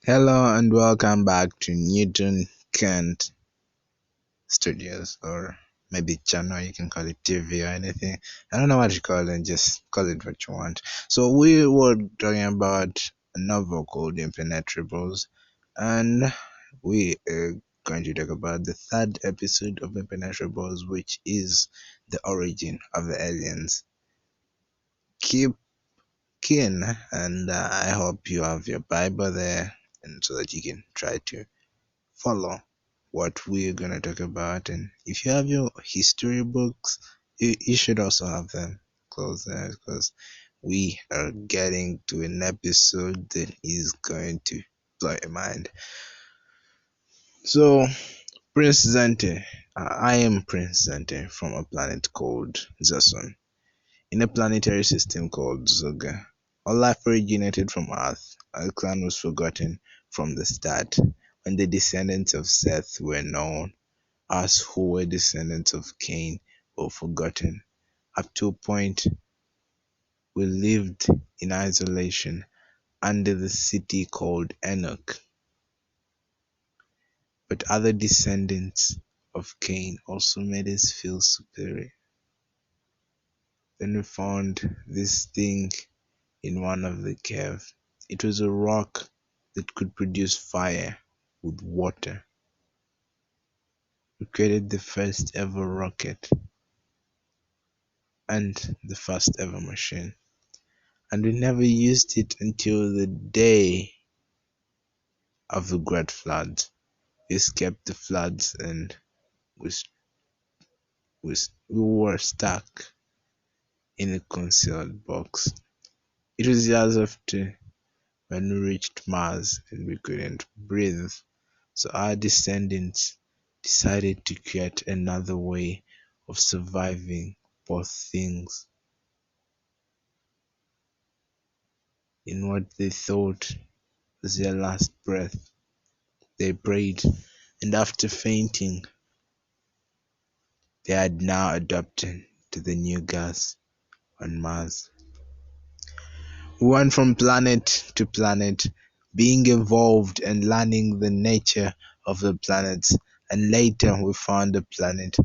Hello and welcome back to Newton Kent Studios, or maybe channel. You can call it TV or anything. I don't know what you call it, just call it what you want. So we were talking about a novel called Impenetrables, and we are going to talk about the third episode of Impenetrables, which is the origin of the aliens. Keep keen, and I hope you have your Bible there, and so that you can try to follow what we're going to talk about. And if you have your history books, you should also have them close there, because we are getting to an episode that is going to blow your mind. So, Prince Zente. I am Prince Zente from a planet called Zasun, in a planetary system called Zuga. All life originated from Earth. Our clan was forgotten from the start, when the descendants of Seth were known. Us who were descendants of Cain were forgotten. Up to a point, we lived in isolation under the city called Enoch. But other descendants of Cain also made us feel superior. Then we found this thing in one of the caves. It was a rock that could produce fire with water. We created the first ever rocket and the first ever machine. And we never used it until the day of the great floods. We escaped the floods, and we, we, we were stuck in a concealed box. It was years after when we reached Mars and we couldn't breathe, so our descendants decided to create another way of surviving both things in what they thought was their last breath. They prayed, and after fainting, they had now adapted to the new gas on Mars. We went from planet to planet, being evolved and learning the nature of the planets, and later we found a planet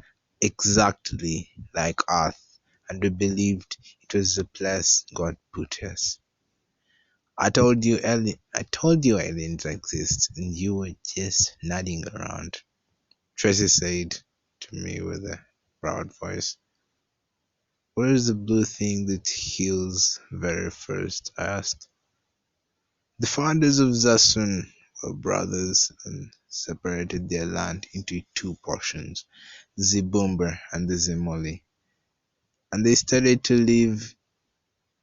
exactly like Earth, and we believed it was the place God put us. I told you aliens exist, and you were just nodding around, Tracy said to me with a proud voice. "What is the blue thing that heals very first?" I asked. The founders of Zasun were brothers and separated their land into two portions, the Zibumber and the Ximuli, and they started to live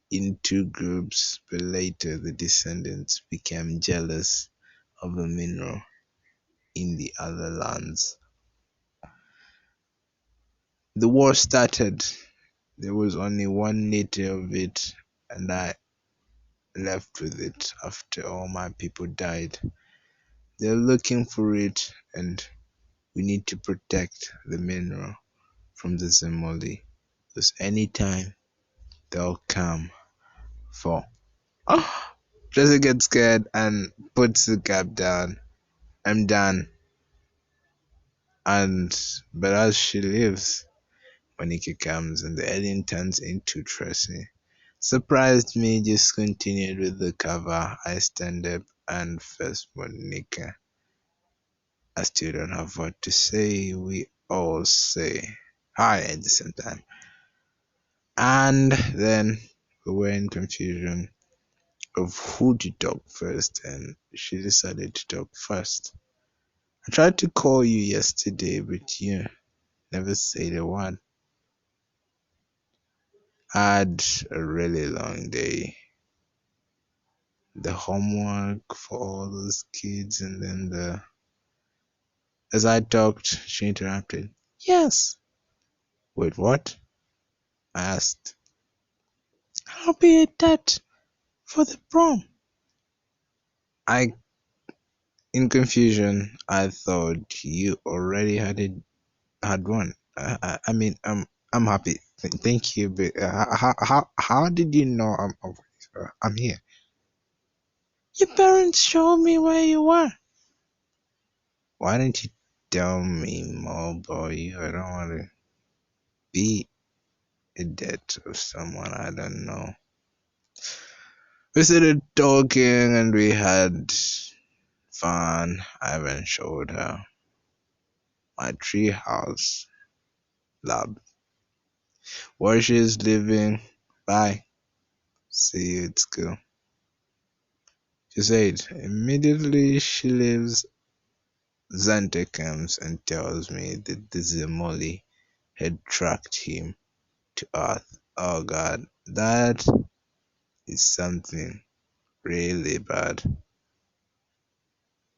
in two groups, but later the descendants became jealous of the mineral in the other lands. The war started. There was only one liter of it, and I left with it after all my people died. They're looking for it, and we need to protect the mineral from the Ximuli, because anytime they'll come for. Oh, Jesse gets scared and puts the cap down. I'm done. And but as she leaves, Monica comes and the alien turns into Tracy. Surprised me, just continued with the cover. I stand up and face Monica. I still don't have what to say. We all say hi at the same time. And then we were in confusion of who to talk first, and she decided to talk first. I tried to call you yesterday, but you never said a word. I had a really long day. The homework for all those kids, and then as I talked, she interrupted. Yes. Wait, what? I asked. I'll be a dad for the prom. I, in confusion, I thought you already had one. I mean, I'm happy. Thank you, but how did you know I'm here? Your parents showed me where you were. Why didn't you tell me more about you? I don't want to be a debt of someone I don't know. We started talking and we had fun. I even showed her my treehouse lab where she's living. Bye. See you at school. She said immediately she leaves, Zente comes and tells me that the Ximuli had tracked him to Earth. Oh god, that is something really bad.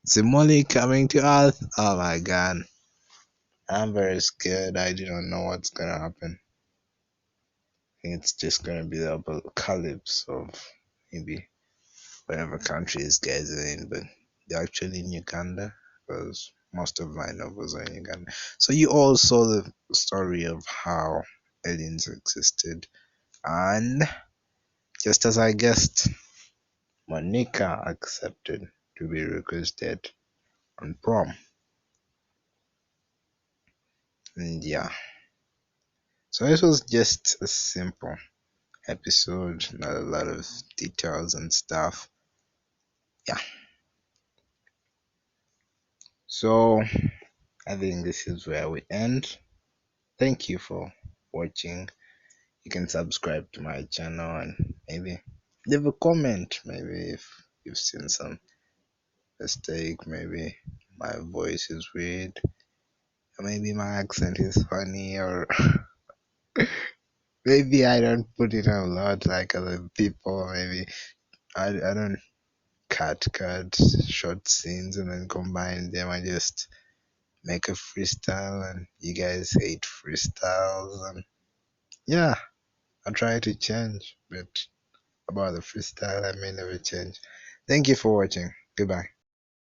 Ximuli coming to Earth? Oh my god. I'm very scared. I do not know what's gonna happen. I think it's just gonna be the apocalypse of maybe whatever country these guys are in, but they're actually in Uganda because most of my novels are in Uganda. So you all saw the story of how aliens existed, and just as I guessed, Monica accepted to be Rico's date on prom. And yeah, so this was just a simple episode, not a lot of details and stuff. Yeah, so I think this is where we end. Thank you for watching. You can subscribe to my channel and maybe leave a comment. Maybe if you've seen some mistake, maybe my voice is weird, or maybe my accent is funny, or maybe I don't put it a lot like other people. Maybe I don't cut short scenes and then combine them. I just make a freestyle, and you guys hate freestyles, and yeah, I try to change, but about the freestyle, I may never change. Thank you for watching. Goodbye.